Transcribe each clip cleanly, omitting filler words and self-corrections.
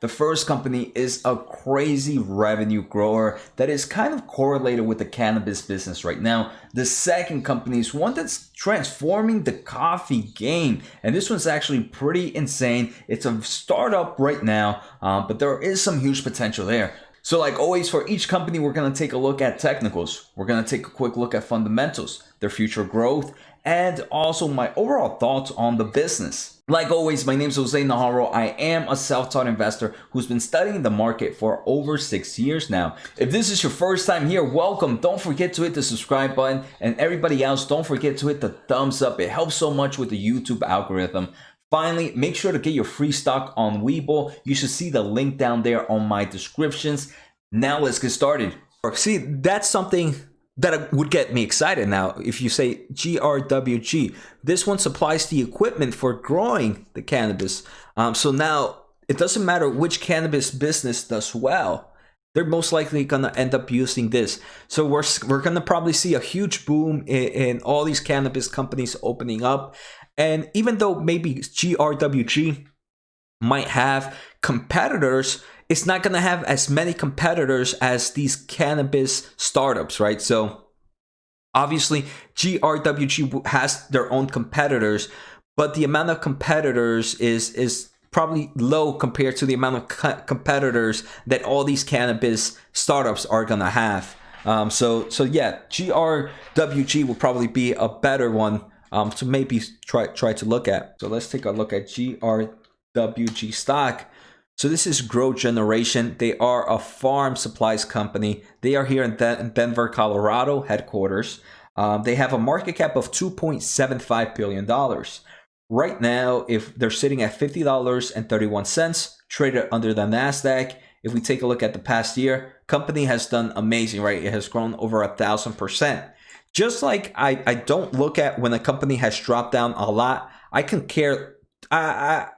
The first company is a crazy revenue grower that is kind of correlated with the cannabis business right now. The second company is one that's transforming the coffee game, and this one's actually pretty insane. It's a startup right now, but there is some huge potential there. So like always, for each company, we're going to take a look at technicals. We're going to take a quick look at fundamentals, their future growth, and also my overall thoughts on the business. Like always, my name is Jose Najarro. I am a self-taught investor who's been studying the market for over 6 years now. If this is your first time here, welcome. Don't forget to hit the subscribe button, and everybody else, don't forget to hit the thumbs up. It helps so much with the YouTube algorithm. Finally, make sure to get your free stock on Webull. You should see the link down there on my descriptions. Now let's get started. See, that's something that would get me excited. Now, if you say GRWG, this one supplies the equipment for growing the cannabis. So now it doesn't matter which cannabis business does well. They're most likely going to end up using this. So we're going to probably see a huge boom in all these cannabis companies opening up. And even though maybe GRWG might have competitors, it's not going to have as many competitors as these cannabis startups, right? So obviously GRWG has their own competitors, but the amount of competitors is probably low compared to the amount of competitors that all these cannabis startups are going to have. So yeah, GRWG will probably be a better one to maybe try to look at. So let's take a look at GRWG stock. So this is Grwg Growgeneration. They are a farm supplies company. They are here in Denver, Colorado headquarters. They have a market cap of $2.75 billion. Right now, if they're sitting at $50.31, traded under the NASDAQ. If we take a look at the past year, company has done amazing, right? It has grown over 1,000%. Just like I don't look at when a company has dropped down a lot. I can care. I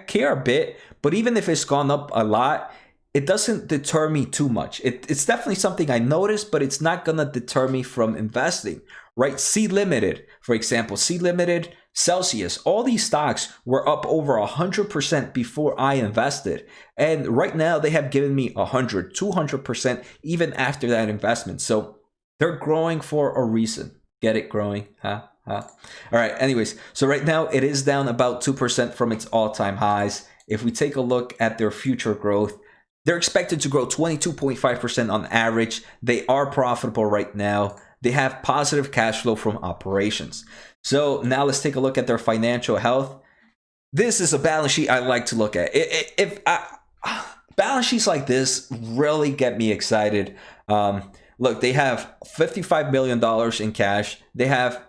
care a bit, but even if it's gone up a lot, it doesn't deter me too much. It's definitely something I noticed, but it's not gonna deter me from investing, right? C Limited, for example, C Limited, Celsius, all these stocks were up over 100% before I invested. And right now they have given me 100, 200% even after that investment. So they're growing for a reason. Get it? Growing, huh? All right, anyways, so right now it is down about 2% from its all-time highs. If we take a look at their future growth, they're expected to grow 22.5% on average. They are profitable right now. They have positive cash flow from operations. So now let's take a look at their financial health. This is a balance sheet I like to look at. Balance sheets like this really get me excited. Look, they have $55 million in cash. They have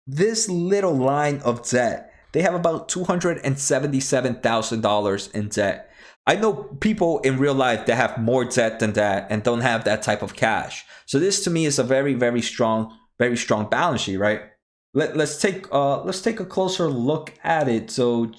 this little line of debt. They have about $277,000 in debt. I know people in real life that have more debt than that and don't have that type of cash. So this to me is a very, very strong balance sheet, right? Let's take a closer look at it. So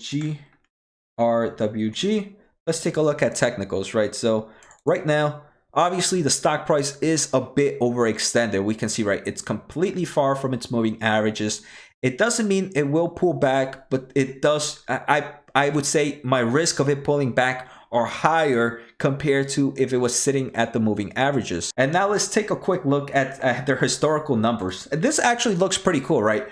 GRWG. Let's take a look at technicals, right? So right now, obviously, the stock price is a bit overextended. We can see, right, it's completely far from its moving averages. It doesn't mean it will pull back, but it does. I would say my risk of it pulling back are higher compared to if it was sitting at the moving averages. And now let's take a quick look at their historical numbers. This actually looks pretty cool, right?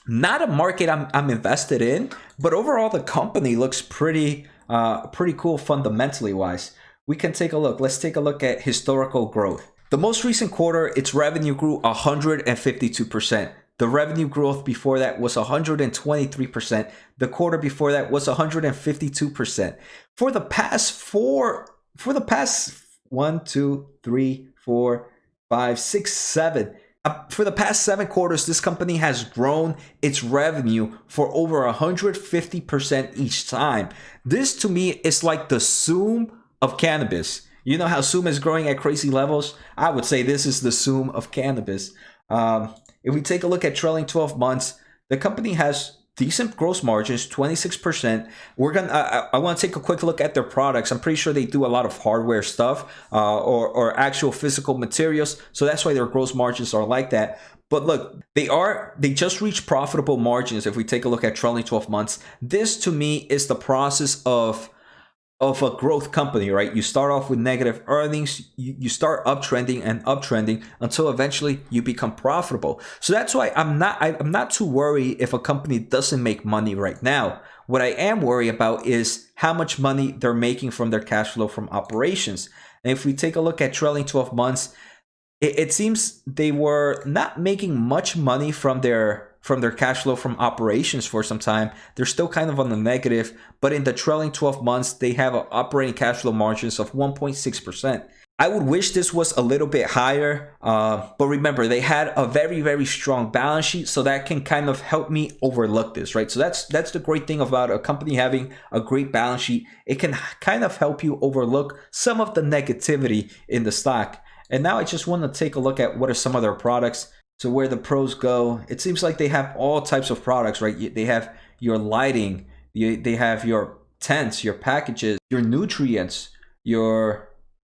Not a market I'm invested in, but overall the company looks pretty cool fundamentally wise. We can take a look. Let's take a look at historical growth. The most recent quarter, its revenue grew 152%. The revenue growth before that was 123%. The quarter before that was 152%. For the past 7 quarters, this company has grown its revenue for over 150% each time. This to me is like the Zoom of cannabis. You know how Zoom is growing at crazy levels? I would say this is the Zoom of cannabis. If we take a look at trailing 12 months, the company has decent gross margins, 26%. I want to take a quick look at their products. I'm pretty sure they do a lot of hardware stuff, or actual physical materials. So that's why their gross margins are like that. But look, they just reached profitable margins. If we take a look at trailing 12 months, this to me is the process of a growth company, right? You start off with negative earnings, you start uptrending and uptrending until eventually you become profitable. So that's why I'm not too worried if a company doesn't make money right now. What I am worried about is how much money they're making from their cash flow from operations. And if we take a look at trailing 12 months, it seems they were not making much money from their cash flow from operations for some time. They're still kind of on the negative, but in the trailing 12 months, they have an operating cash flow margins of 1.6%. I would wish this was a little bit higher, but remember, they had a very, very strong balance sheet, so that can kind of help me overlook this, right? So that's the great thing about a company having a great balance sheet. It can kind of help you overlook some of the negativity in the stock. And now I just want to take a look at what are some of their products. So where the pros go, it seems like they have all types of products, right? They have your lighting, they have your tents, your packages, your nutrients, your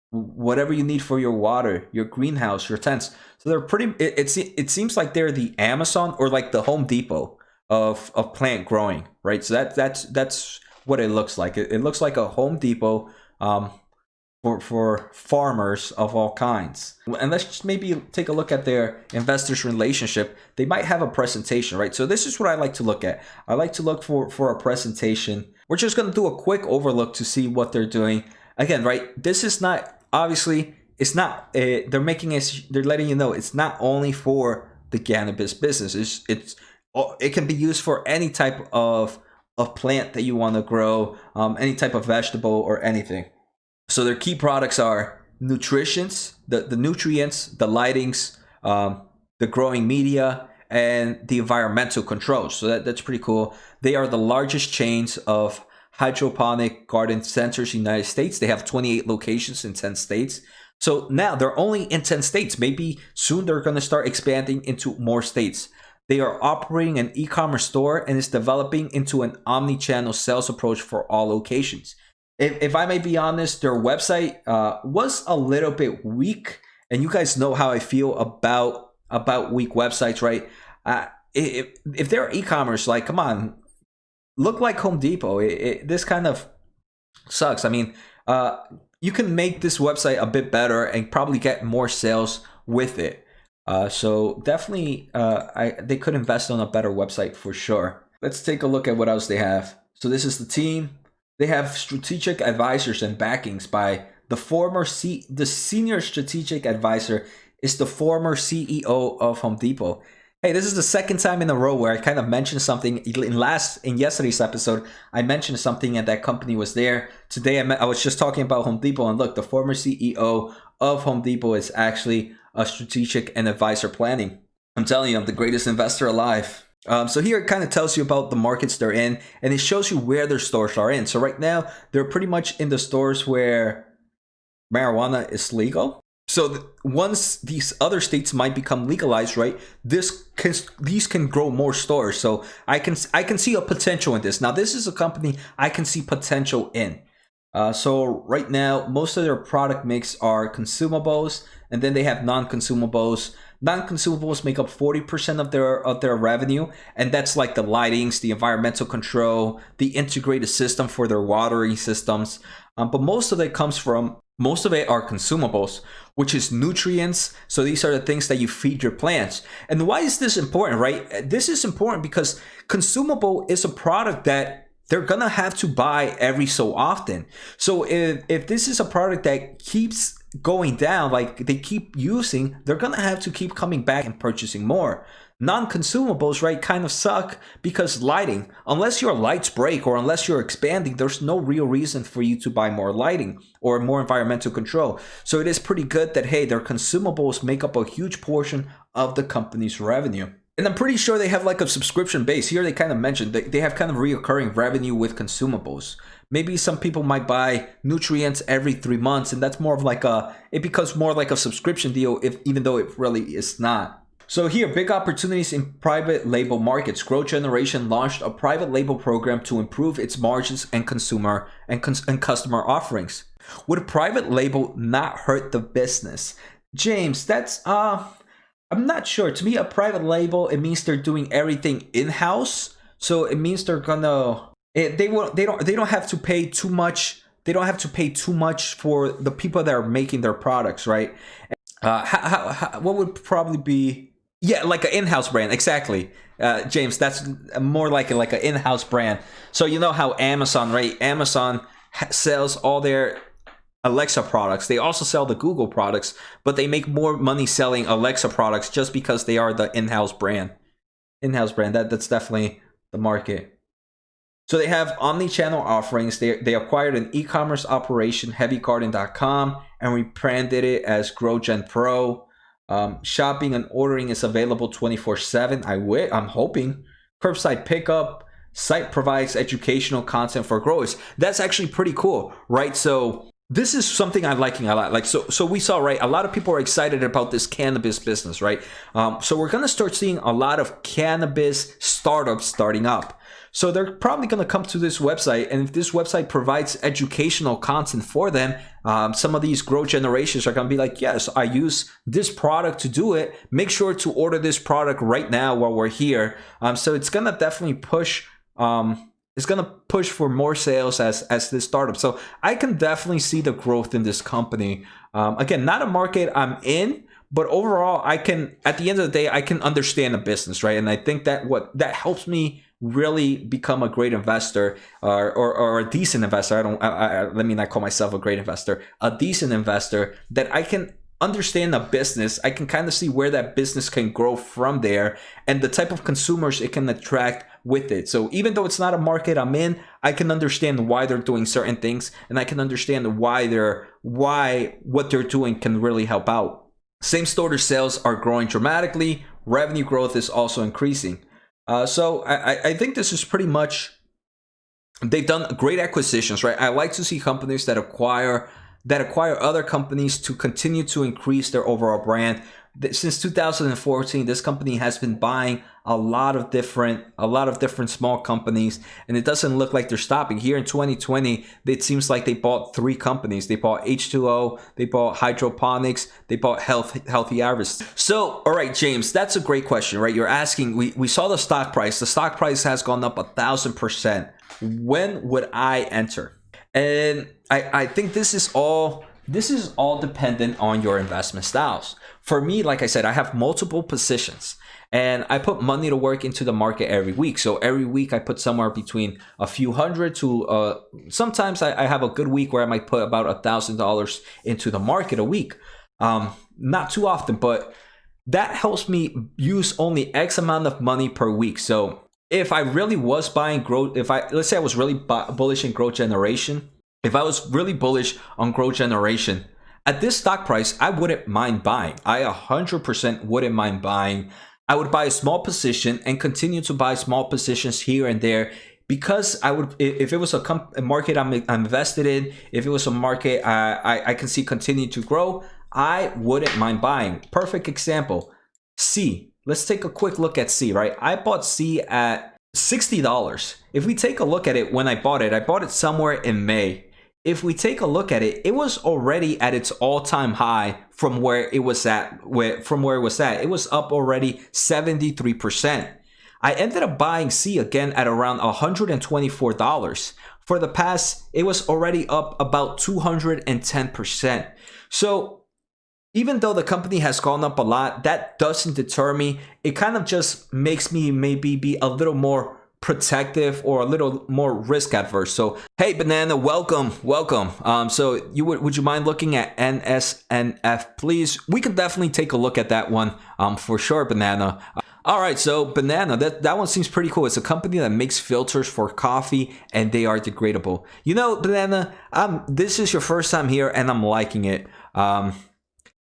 whatever you need for your water, your greenhouse, your tents. So they're pretty, it seems like they're the Amazon or like the Home Depot of plant growing, right? So that's what it looks like. It looks like a Home Depot, for farmers of all kinds. And let's just maybe take a look at their investors relationship. They might have a presentation, right? So this is what I like to look at. I like to look for a presentation. We're just going to do a quick overlook to see what they're doing. Again, right? This is not, obviously, it's not, they're letting you know it's not only for the cannabis business. It can be used for any type of plant that you want to grow, any type of vegetable or anything. So their key products are nutrients, the nutrients, the lightings, the growing media, and the environmental controls. So that's pretty cool. They are the largest chains of hydroponic garden centers in the United States. They have 28 locations in 10 states. So now they're only in 10 states. Maybe soon they're going to start expanding into more states. They are operating an e-commerce store and is developing into an omni-channel sales approach for all locations. If I may be honest, their website was a little bit weak, and you guys know how I feel about weak websites, right? If they're e-commerce, like, come on, look like Home Depot. This kind of sucks. I mean, you can make this website a bit better and probably get more sales with it. So definitely, they could invest on a better website for sure. Let's take a look at what else they have. So this is the team. They have strategic advisors and backings by the senior strategic advisor is the former CEO of Home Depot. Hey, this is the second time in a row where I kind of mentioned something in yesterday's episode. I mentioned something and that company was there. Today I was just talking about Home Depot, and look, the former CEO of Home Depot is actually a strategic and advisor planning. I'm telling you, I'm the greatest investor alive. So here it kind of tells you about the markets they're in, and it shows you where their stores are in. So right now, they're pretty much in the stores where marijuana is legal. So once these other states might become legalized, right, these can grow more stores. So I can see a potential in this. Now, this is a company I can see potential in. So right now, most of their product mix are consumables, and then they have non-consumables. Non-consumables make up 40% of their revenue, and that's like the lightings, the environmental control, the integrated system for their watering systems. But most of it are consumables, which is nutrients. So these are the things that you feed your plants. And why is this important, right? This is important because consumable is a product that they're gonna have to buy every so often. So if this is a product that keeps going down, like they keep using, they're gonna have to keep coming back and purchasing more. Non-consumables, right, kind of suck because lighting, unless your lights break or unless you're expanding, there's no real reason for you to buy more lighting or more environmental control. So it is pretty good that, hey, their consumables make up a huge portion of the company's revenue. And I'm pretty sure they have like a subscription base. Here they kind of mentioned they have kind of reoccurring revenue with consumables. Maybe some people might buy nutrients every 3 months, and that's more of like it becomes more like a subscription deal, even though it really is not. So here, big opportunities in private label markets. Grwg Generation launched a private label program to improve its margins and consumer and customer offerings. Would private label not hurt the business? James, that's I'm not sure. To me, a private label, it means they're doing everything in-house. So it means they're gonna they don't have to pay too much. They don't have to pay too much for the people that are making their products, right? What would probably be, yeah, like an in-house brand, exactly. James, that's more like an in-house brand. So you know how Amazon, right? Amazon sells all their Alexa products. They also sell the Google products, but they make more money selling Alexa products just because they are the in-house brand. In-house brand, that's definitely the market. So they have omni-channel offerings. They acquired an e-commerce operation, heavygarden.com, and rebranded it as GrowGen Pro. Shopping and ordering is available 24/7. I'm hoping. Curbside pickup. Site provides educational content for growers. That's actually pretty cool, right? So this is something I'm liking a lot. Like, so we saw, right, a lot of people are excited about this cannabis business, right? So we're going to start seeing a lot of cannabis startups starting up. So they're probably going to come to this website, and if this website provides educational content for them, some of these Grwg Generations are going to be like, yes, I use this product to do it. Make sure to order this product right now while we're here. So it's going to definitely push. It's going to push for more sales as this startup. So I can definitely see the growth in this company. Again, not a market I'm in, but overall, I can, at the end of the day, I can understand the business, right? And I think that that helps me really become a great investor or a decent investor. Let me not call myself a great investor, a decent investor, that I can understand the business. I can kind of see where that business can grow from there and the type of consumers it can attract with it. So even though it's not a market I'm in, I can understand why they're doing certain things, and I can understand why what they're doing can really help out. Same store sales are growing dramatically. Revenue growth is also increasing. So I think this is pretty much, they've done great acquisitions, right? I like to see companies that acquire other companies to continue to increase their overall brand. Since 2014, this company has been buying a lot of different small companies, and it doesn't look like they're stopping. Here in 2020, it seems like they bought 3 companies. They bought H2O, they bought Hydroponics, they bought Healthy Harvest. So, all right, James, that's a great question, right? You're asking, we saw the stock price. The stock price has gone up 1,000%. When would I enter? And I think this is all dependent on your investment styles. For me, like I said, I have multiple positions, and I put money to work into the market every week. So every week I put somewhere between a few hundred to sometimes I have a good week where I might put about $1,000 into the market a week. Not too often, but that helps me use only X amount of money per week. So if I really was buying growth, let's say I was really bullish in Grwg Generation, if I was really bullish on Grwg Generation, at this stock price, I wouldn't mind buying. I 100% wouldn't mind buying. I would buy a small position and continue to buy small positions here and there, because I would, if it was a market I'm invested in, if it was a market I can see continue to grow, I wouldn't mind buying. Perfect example, C. Let's take a quick look at C, right? I bought C at $60. If we take a look at it when I bought it somewhere in May. If we take a look at it, it was already at its all-time high from where it was at. It was up already 73%. I ended up buying C again at around $124. For the past, it was already up about 210%. So even though the company has gone up a lot, that doesn't deter me. It kind of just makes me maybe be a little more protective or a little more risk adverse. So hey, Banana, welcome. So would you mind looking at NSNF, please? We can definitely take a look at that one for sure, Banana. All right, so Banana, that one seems pretty cool. It's a company that makes filters for coffee, and they are degradable. You know, Banana, this is your first time here, and I'm liking it. I'm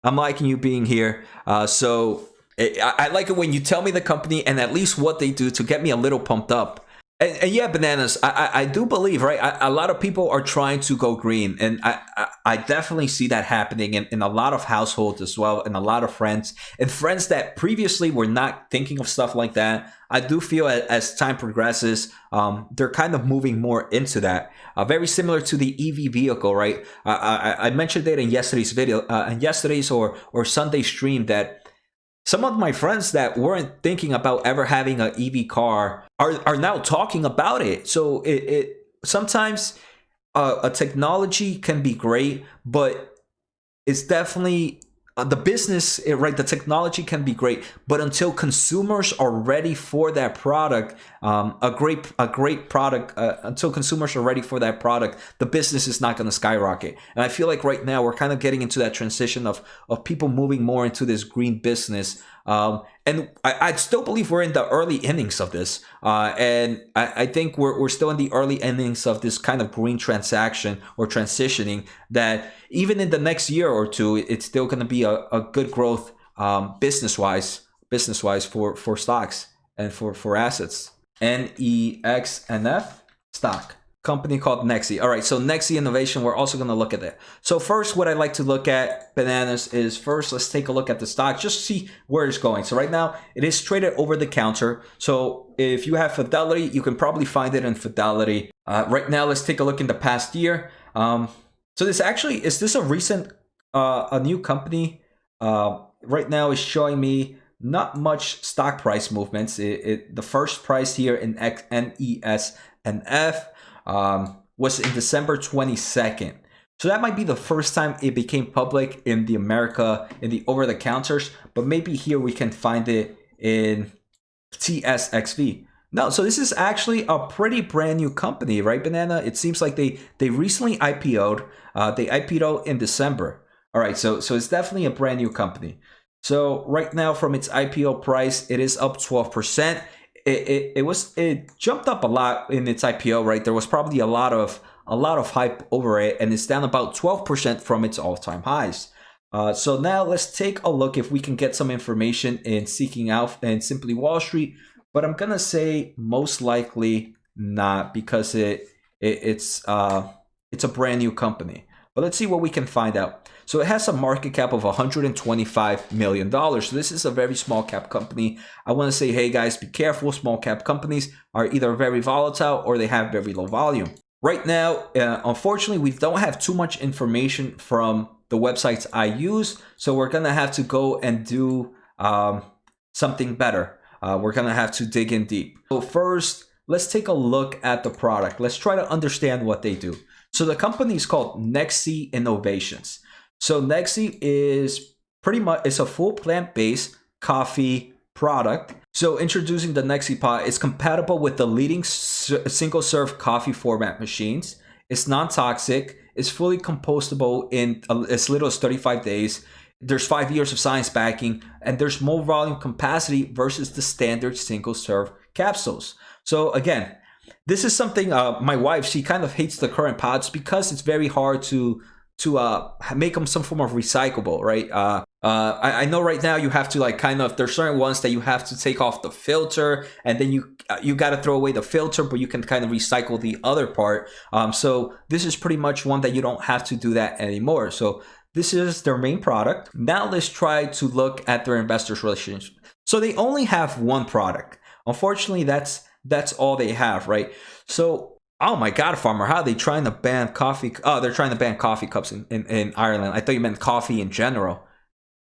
liking you being here. So I like it when you tell me the company and at least what they do to get me a little pumped up. And yeah, bananas. I do believe, right? A lot of people are trying to go green, and I definitely see that happening in a lot of households as well, and a lot of friends and friends that previously were not thinking of stuff like that. I do feel as time progresses, they're kind of moving more into that. Very similar to the EV vehicle, right? I mentioned it in yesterday's video, in yesterday's or Sunday stream that some of my friends that weren't thinking about ever having an EV car are now talking about it. So it sometimes a technology can be great, but it's definitely the business, right? The technology can be great, but until consumers are ready for that product, a great product, until consumers are ready for that product, the business is not going to skyrocket. And I feel like right now we're kind of getting into that transition of people moving more into this green business. And I still believe we're in the early innings of this. And I think we're still in the early innings of this kind of green transaction or transitioning that even in the next year or two, it's still going to be a good growth business wise for stocks and for assets. NEXNF stock company called Nexe. All right, so Nexe Innovation, we're also going to look at that. So first, what I like to look at, bananas, is first let's take a look at the stock, just to see where it's going. So right now, it is traded over the counter. So if you have Fidelity, you can probably find it in Fidelity. Right now, let's take a look in the past year. So this actually, is this a recent, a new company? Right now is showing me not much stock price movements. The first price here in NESNF was in December 22nd. So that might be the first time it became public in the America, in the over-the-counters, but maybe here we can find it in TSXV. No, so this is actually a pretty brand new company, right, Banana? It seems like they recently IPO'd. They IPO'd in December. All right, so it's definitely a brand new company. So right now, from its IPO price, it is up 12%. It jumped up a lot in its IPO, right? There was probably a lot of hype over it, and it's down about 12% from its all-time highs. So now let's take a look if we can get some information in Seeking Out and Simply Wall Street. But I'm gonna say most likely not, because it's a brand new company. But let's see what we can find out. So it has a market cap of $125 million. So this is a very small cap company. I want to say, hey guys, be careful. Small cap companies are either very volatile or they have very low volume. Right now, unfortunately, we don't have too much information from the websites I use. So we're going to have to go and do something better. We're going to have to dig in deep. So first, let's take a look at the product. Let's try to understand what they do. So the company is called Nexe Innovations. So Nexe is pretty much, it's a full plant-based coffee product. So introducing the Nexe Pod, it's compatible with the leading single-serve coffee format machines. It's non-toxic. It's fully compostable in as little as 35 days. There's 5 years of science backing, and there's more volume capacity versus the standard single-serve capsules. So again, this is something my wife, she kind of hates the current pods because it's very hard to make them some form of recyclable, right? I know right now you have to like kind of, there's certain ones that you have to take off the filter, and then you got to throw away the filter, but you can kind of recycle the other part. So this is pretty much one that you don't have to do that anymore. So this is their main product. Now let's try to look at their investors' relations. So they only have one product. Unfortunately, that's all they have, right? So, oh my God, Farmer, how are they trying to ban coffee? Oh, they're trying to ban coffee cups in Ireland. I thought you meant coffee in general.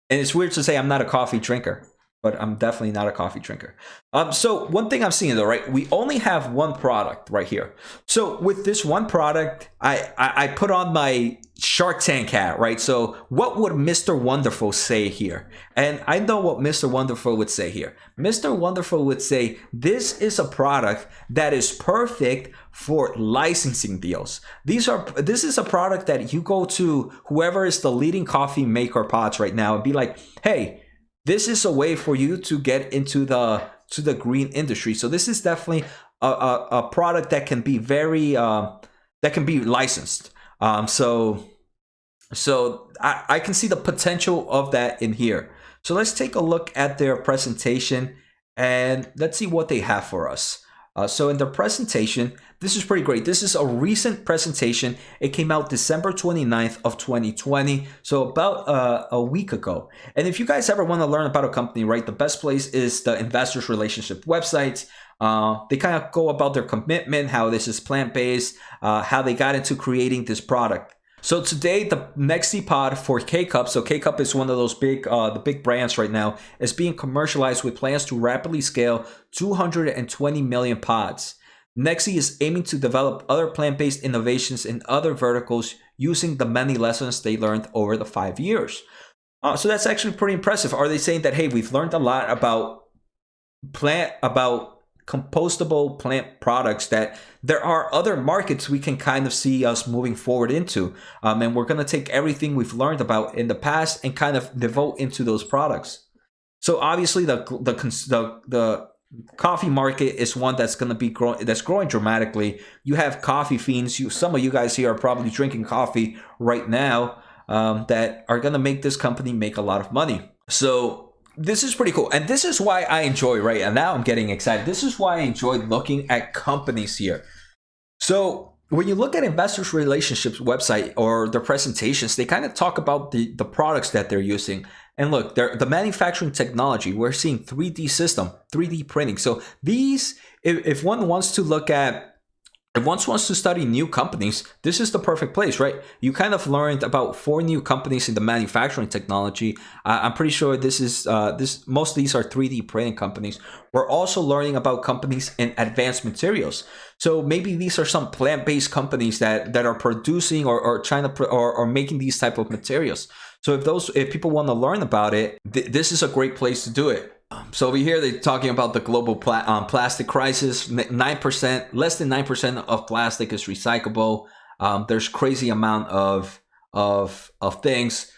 And it's weird to say I'm not a coffee drinker, but I'm definitely not a coffee drinker. So one thing I'm seeing though, right? We only have one product right here. So with this one product, I put on my Shark Tank hat, right? So what would Mr. Wonderful say here? And I know what Mr. Wonderful would say here. Mr. Wonderful would say, this is a product that is perfect for licensing deals. This is a product that you go to whoever is the leading coffee maker pods right now and be like, hey, this is a way for you to get into the green industry. So this is definitely a product that can be very that can be licensed. So I can see the potential of that in here. So let's take a look at their presentation and let's see what they have for us. So in the presentation, this is pretty great. This is a recent presentation. It came out December 29th of 2020, so about a week ago. And if you guys ever want to learn about a company, right, the best place is the investors relationship website. They kind of go about their commitment, how this is plant-based, how they got into creating this product. So today, the Nexe pod for K-Cup, so K-Cup is one of those big, the big brands right now, is being commercialized with plans to rapidly scale 220 million pods. Nexe is aiming to develop other plant-based innovations in other verticals using the many lessons they learned over the 5 years. So that's actually pretty impressive. Are they saying that, hey, we've learned a lot about compostable plant products, that there are other markets we can kind of see us moving forward into, and we're going to take everything we've learned about in the past and kind of devote into those products. So obviously the coffee market is one that's going to be growing dramatically. You have coffee fiends. Some of you guys here are probably drinking coffee right now, that are going to make this company make a lot of money. So this is pretty cool. And this is why I enjoy, right? And now I'm getting excited. This is why I enjoy looking at companies here. So when you look at investors relationships website or their presentations, they kind of talk about the products that they're using. And look, the manufacturing technology, we're seeing 3D system, 3D printing. So these, if one wants to look at, if one wants to study new companies, this is the perfect place, right? You kind of learned about 4 new companies in the manufacturing technology. I'm pretty sure this is most of these are 3D printing companies. We're also learning about companies in advanced materials. So maybe these are some plant-based companies that are producing or trying to or making these type of materials. So if people want to learn about it, this is a great place to do it. So over here, they're talking about the global plastic crisis. 9%, less than 9% of plastic is recyclable. There's crazy amount of things.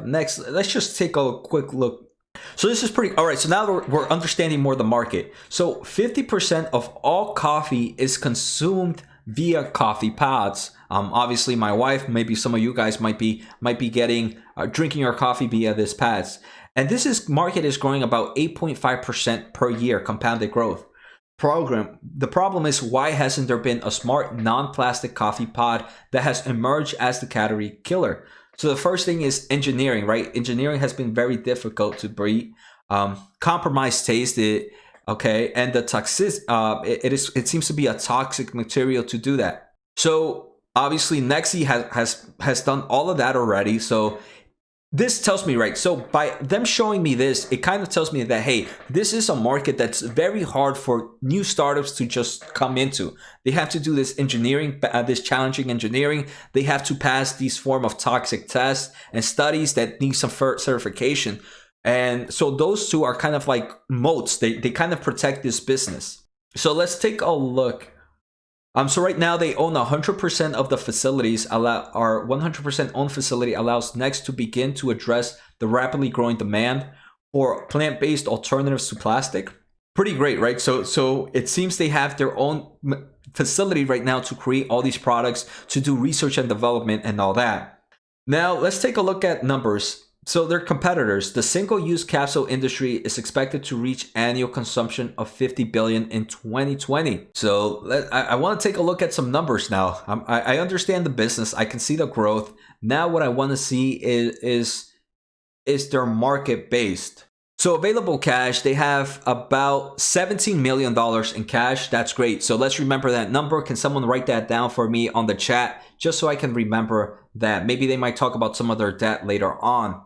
Next, let's just take a quick look. So this is pretty, all right. So now we're understanding more the market. So 50% of all coffee is consumed via coffee pods. Obviously my wife, maybe some of you guys might be getting, drinking your coffee via these pads. And this market is growing about 8.5% per year, compounded growth. The problem is, why hasn't there been a smart non-plastic coffee pod that has emerged as the category killer? So the first thing is engineering, right? Engineering has been very difficult to breed. Compromised taste, okay, and the toxic. It seems to be a toxic material to do that. So obviously Nexe has done all of that already. So this tells me, right, so by them showing me this, it kind of tells me that, hey, this is a market that's very hard for new startups to just come into. They have to do this engineering, this challenging engineering. They have to pass these form of toxic tests and studies that need some certification. And so those two are kind of like moats. They kind of protect this business. So let's take a look. So right now they own 100% of the facilities. Our 100% owned facility allows Nexe to begin to address the rapidly growing demand for plant-based alternatives to plastic. Pretty great, right? So it seems they have their own facility right now to create all these products, to do research and development and all that. Now let's take a look at numbers. So their competitors, the single-use capsule industry is expected to reach annual consumption of 50 billion in 2020. So I want to take a look at some numbers now. I understand the business. I can see the growth. Now what I want to see is their market based. So available cash, they have about $17 million in cash. That's great. So let's remember that number. Can someone write that down for me on the chat, just so I can remember that? Maybe they might talk about some of their debt later on.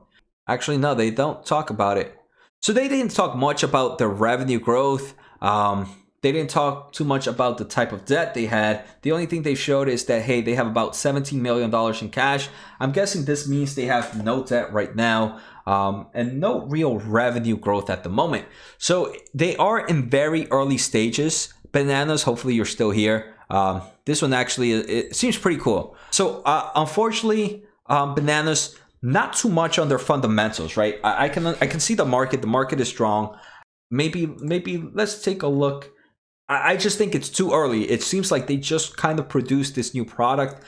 Actually, no, they don't talk about it. So they didn't talk much about the revenue growth. They didn't talk too much about the type of debt they had. The only thing they showed is that, hey, they have about $17 million in cash. I'm guessing this means they have no debt right now, and no real revenue growth at the moment. So they are in very early stages. Bananas, hopefully you're still here. This one actually, it seems pretty cool. So unfortunately, Bananas, not too much on their fundamentals, right? I can see the market. The market is strong. Maybe let's take a look. I just think it's too early. It seems like they just kind of produced this new product.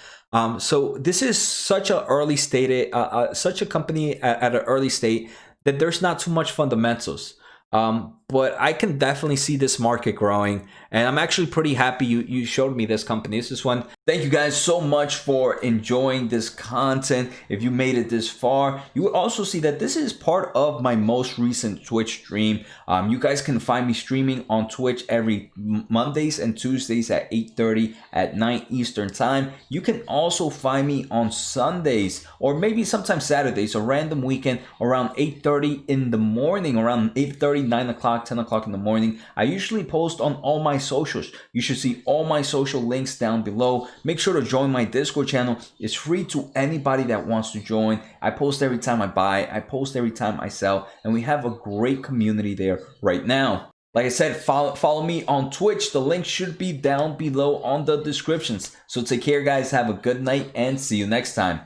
So this is such a early state, such a company at an early state, that there's not too much fundamentals. but I can definitely see this market growing, and I'm actually pretty happy you showed me this company. This is one. Thank you guys so much for enjoying this content. If you made it this far, you would also see that this is part of my most recent Twitch stream. You guys can find me streaming on Twitch every Mondays and Tuesdays at 8:30 at night Eastern time. You can also find me on Sundays, or maybe sometimes Saturdays, a random weekend, around 8:30 in the morning, around 8:30, 9 o'clock, 10 o'clock in the morning. I usually post on all my socials. You should see all my social links down below. Make sure to join my Discord channel. It's free to anybody that wants to join. I post every time I buy, I post every time I sell, and we have a great community there right now. Like I said, follow me on Twitch. The link should be down below on the descriptions. So take care, guys. Have a good night and see you next time.